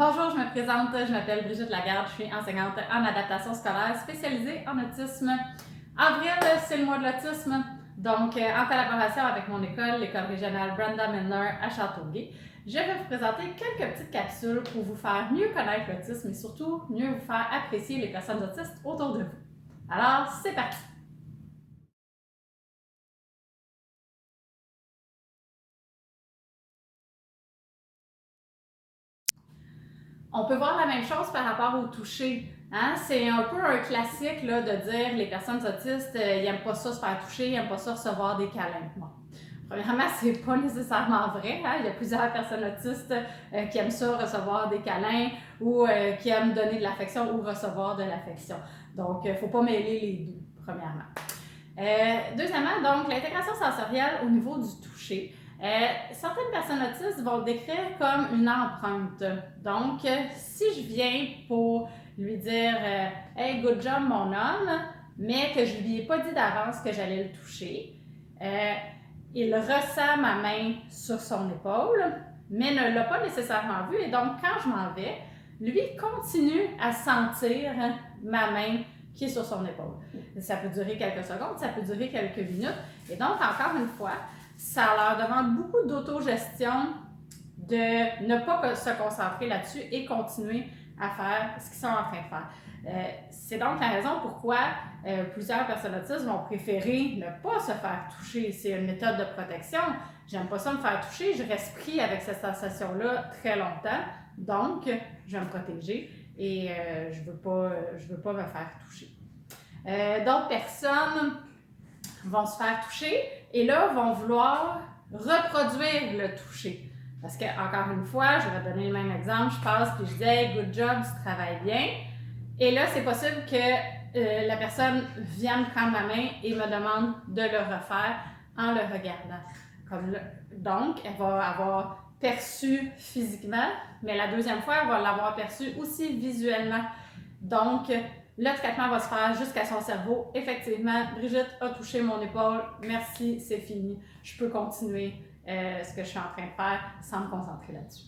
Bonjour, je me présente, je m'appelle Brigitte Lagarde, je suis enseignante en adaptation scolaire spécialisée en autisme. Avril, c'est le mois de l'autisme, donc en collaboration avec mon école, l'école régionale Brenda Milner à Châteauguay, je vais vous présenter quelques petites capsules pour vous faire mieux connaître l'autisme et surtout mieux vous faire apprécier les personnes autistes autour de vous. Alors, c'est parti! On peut voir la même chose par rapport au toucher. Hein? C'est un peu un classique là, de dire les personnes autistes, ils n'aiment pas ça se faire toucher, ils n'aiment pas ça recevoir des câlins. Bon. Premièrement, c'est pas nécessairement vrai. Hein? Il y a plusieurs personnes autistes qui aiment ça recevoir des câlins ou qui aiment donner de l'affection ou recevoir de l'affection. Donc, il ne faut pas mêler les deux, premièrement. Deuxièmement, donc, l'intégration sensorielle au niveau du toucher. Certaines personnes autistes vont le décrire comme une empreinte. Donc, si je viens pour lui dire Hey, good job, mon homme, mais que je ne lui ai pas dit d'avance que j'allais le toucher, il ressent ma main sur son épaule, mais ne l'a pas nécessairement vu. Et donc, quand je m'en vais, lui continue à sentir ma main qui est sur son épaule. Ça peut durer quelques secondes, ça peut durer quelques minutes. Et donc, encore une fois, ça leur demande beaucoup d'autogestion de ne pas se concentrer là-dessus et continuer à faire ce qu'ils sont en train de faire. C'est donc la raison pourquoi plusieurs personnes autistes vont préférer ne pas se faire toucher. C'est une méthode de protection. J'aime pas ça me faire toucher, je reste pris avec cette sensation-là très longtemps, donc je vais me protéger et je veux pas me faire toucher. D'autres personnes vont se faire toucher et là vont vouloir reproduire le toucher. Parce que, encore une fois, je vais donner le même exemple, je passe puis je dis hey, good job, tu travailles bien. Et là, c'est possible que la personne vienne prendre ma main et me demande de le refaire en le regardant. Donc, elle va avoir perçu physiquement, mais la deuxième fois, elle va l'avoir perçu aussi visuellement. Donc, le traitement va se faire jusqu'à son cerveau. Effectivement, Brigitte a touché mon épaule. Merci, c'est fini. Je peux continuer ce que je suis en train de faire sans me concentrer là-dessus.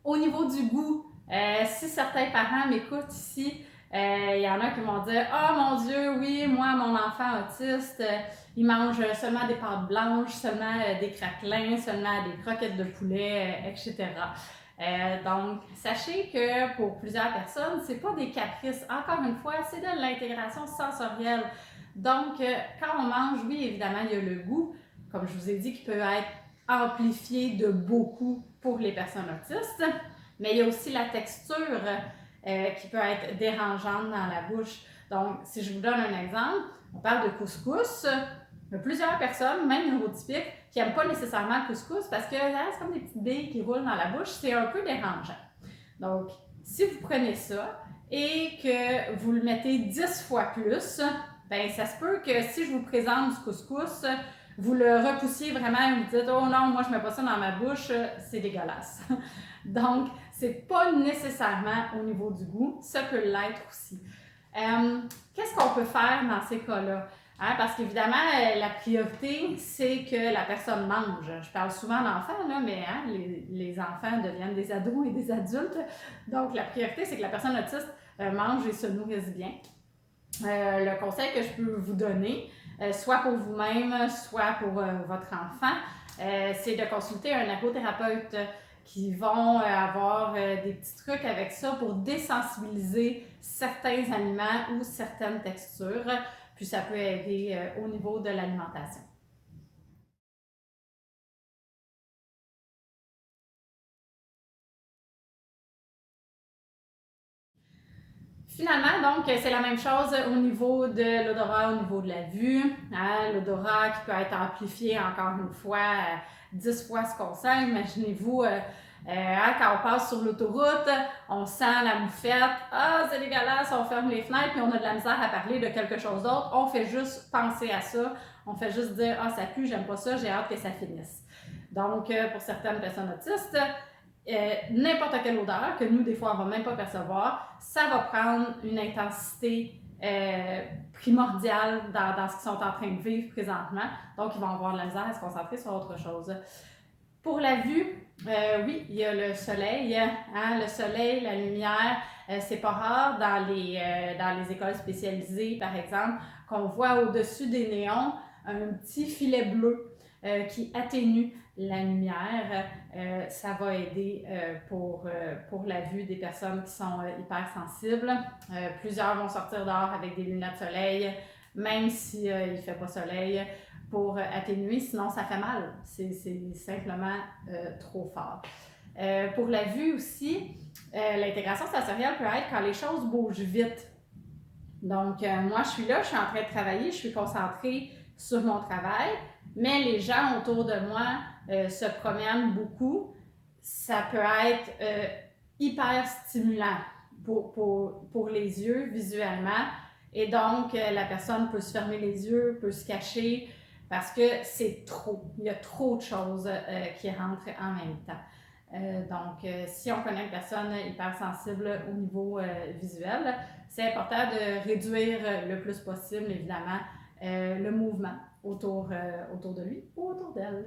Au niveau du goût, si certains parents m'écoutent ici, il y en a qui vont dire « Ah, mon Dieu, oui, moi, mon enfant autiste, il mange seulement des pâtes blanches, seulement des craquelins, seulement des croquettes de poulet, etc. » Donc, sachez que pour plusieurs personnes, c'est pas des caprices. Encore une fois, c'est de l'intégration sensorielle. Donc, quand on mange, oui, évidemment, il y a le goût, comme je vous ai dit, qui peut être amplifié de beaucoup pour les personnes autistes, mais il y a aussi la texture qui peut être dérangeante dans la bouche. Donc, si je vous donne un exemple, on parle de couscous. Il y a plusieurs personnes, même neurotypiques, qui n'aiment pas nécessairement le couscous parce que c'est comme des petites billes qui roulent dans la bouche, c'est un peu dérangeant. Donc, si vous prenez ça et que vous le mettez 10 fois plus, bien, ça se peut que si je vous présente du couscous, vous le repoussiez vraiment et vous dites « Oh non, moi je ne mets pas ça dans ma bouche, c'est dégueulasse. » Donc, c'est pas nécessairement au niveau du goût, ça peut l'être aussi. Qu'est-ce qu'on peut faire dans ces cas-là? Hein, parce qu'évidemment, la priorité, c'est que la personne mange. Je parle souvent d'enfants, là, mais hein, les enfants deviennent des ados et des adultes. Donc, la priorité, c'est que la personne autiste mange et se nourrisse bien. Le conseil que je peux vous donner, soit pour vous-même, soit pour votre enfant, c'est de consulter un ergothérapeute qui vont avoir des petits trucs avec ça pour désensibiliser certains aliments ou certaines textures. Puis ça peut aider au niveau de l'alimentation. Finalement, donc, c'est la même chose au niveau de l'odorat, au niveau de la vue. Hein, l'odorat qui peut être amplifié encore une fois 10 fois ce qu'on sent. Imaginez-vous, quand on passe sur l'autoroute, on sent la moufette. Ah, c'est dégueulasse, on ferme les fenêtres puis on a de la misère à parler de quelque chose d'autre. On fait juste penser à ça. On fait juste dire, ah, ça pue, j'aime pas ça, j'ai hâte que ça finisse. Donc, pour certaines personnes autistes, n'importe quelle odeur que nous, des fois, on ne va même pas percevoir, ça va prendre une intensité primordial dans ce qu'ils sont en train de vivre présentement. Donc, ils vont avoir de la misère à se concentrer sur autre chose. Pour la vue, oui, il y a le soleil. Hein, le soleil, la lumière, c'est pas rare dans les écoles spécialisées, par exemple, qu'on voit au-dessus des néons un petit filet bleu qui atténue la lumière. Ça va aider pour la vue des personnes qui sont hypersensibles. Plusieurs vont sortir dehors avec des lunettes de soleil, même si il ne fait pas soleil, pour atténuer, sinon ça fait mal. C'est simplement trop fort. Pour la vue aussi, l'intégration sensorielle peut être quand les choses bougent vite. Donc, moi, je suis là, je suis en train de travailler, je suis concentrée sur mon travail, mais les gens autour de moi se promènent beaucoup. Ça peut être hyper stimulant pour les yeux visuellement. Et donc, la personne peut se fermer les yeux, peut se cacher parce que c'est trop. Il y a trop de choses qui rentrent en même temps. Donc, si on connaît une personne hypersensible au niveau visuel, c'est important de réduire le plus possible, évidemment, le mouvement autour de lui ou autour d'elle.